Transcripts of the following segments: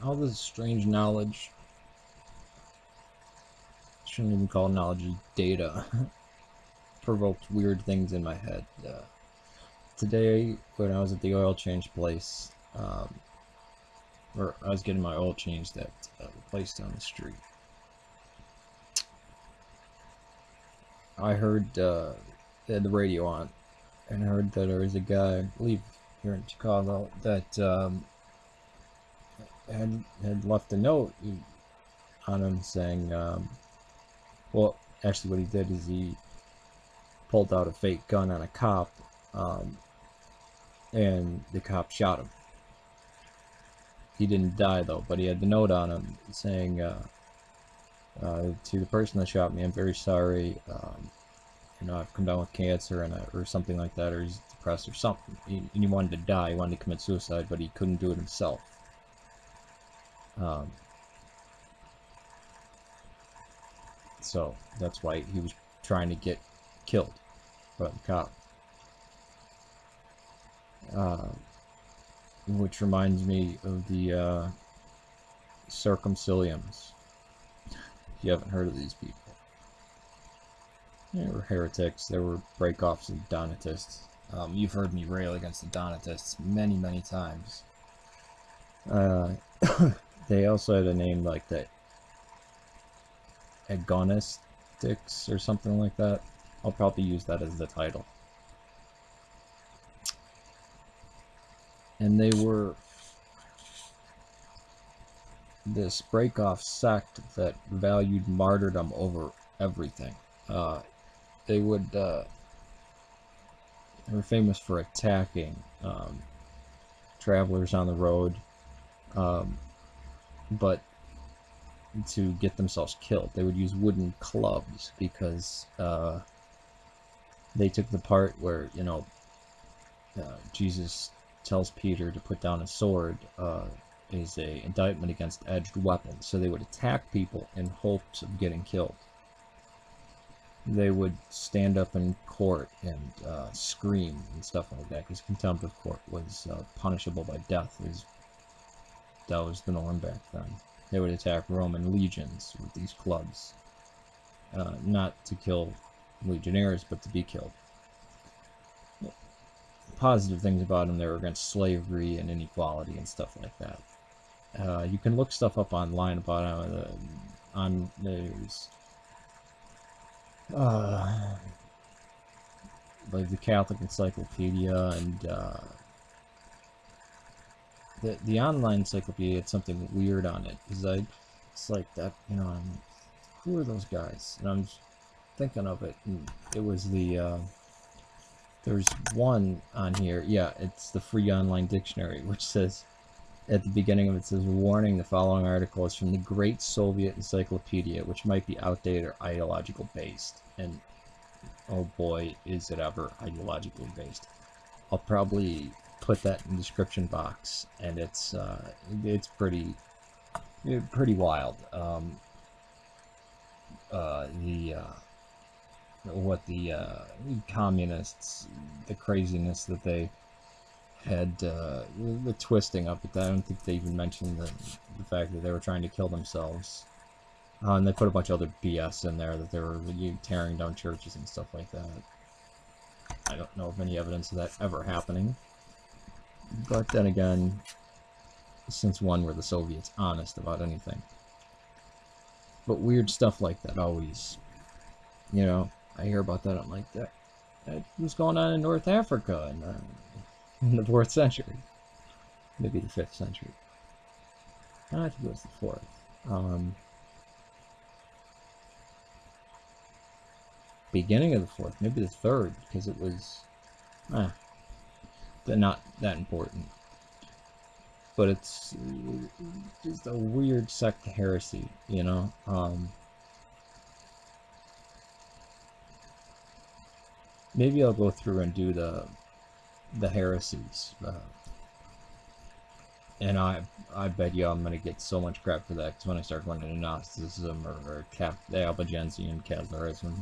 all this strange knowledge, shouldn't even call it knowledge, data, provoked weird things in my head. Today, when I was at the oil change place, or I was getting my oil changed at the place down the street, I heard they had the radio on, and I heard that there was a guy, I believe here in Chicago, that had left a note on him saying, well, actually what he did is he pulled out a fake gun on a cop, and the cop shot him. He didn't die though, but he had the note on him saying, to the person that shot me, I'm very sorry, you know, I've come down with cancer and or something like that, or he's depressed or something. And he wanted to die, he wanted to commit suicide, but he couldn't do it himself. So that's why he was trying to get killed by the cop. Which reminds me of the Circumcellions. If you haven't heard of these people, they were heretics. They were break-offs of Donatists. You've heard me rail against the Donatists many, many times. They also had a name like that, Agonistics or something like that. I'll probably use that as the title. And they were this break-off sect that valued martyrdom over everything. They were famous for attacking travelers on the road, but to get themselves killed. They would use wooden clubs because they took the part where, you know, Jesus tells Peter to put down a sword is a indictment against edged weapons. So they would attack people in hopes of getting killed. They would stand up in court and scream and stuff like that, because contempt of court was punishable by death. That was the norm back then. They would attack Roman legions with these clubs, not to kill legionnaires, but to be killed. Positive things about them, they were against slavery and inequality and stuff like that. You can look stuff up online about them. There's like the Catholic Encyclopedia and the online encyclopedia had something weird on it, because it's like that, you know, who are those guys? And I'm just thinking of it, and it was there's one on here, yeah, it's the Free Online Dictionary, which says, at the beginning of it says, warning, the following article is from the Great Soviet Encyclopedia, which might be outdated or ideological based. And oh boy, is it ever ideologically based. I'll probably put that in the description box, and it's pretty wild. What the communists, the craziness that they had, the twisting up, but I don't think they even mentioned the fact that they were trying to kill themselves. And they put a bunch of other BS in there, that they were tearing down churches and stuff like that. I don't know of any evidence of that ever happening. But then again, since when were the Soviets honest about anything? But weird stuff like that always, you know, I hear about that, I'm like, that was going on in North Africa in the 4th century. Maybe the 5th century. I think it was the 4th. Beginning of the 4th, maybe the 3rd, because it was they're not that important. But it's just a weird sect heresy, you know. Maybe I'll go through and do the heresies, and I bet you I'm gonna get so much crap for that, because when I start going into Gnosticism or the Albigensian Catharism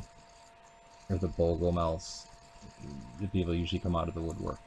or the Bogomels, the people usually come out of the woodwork.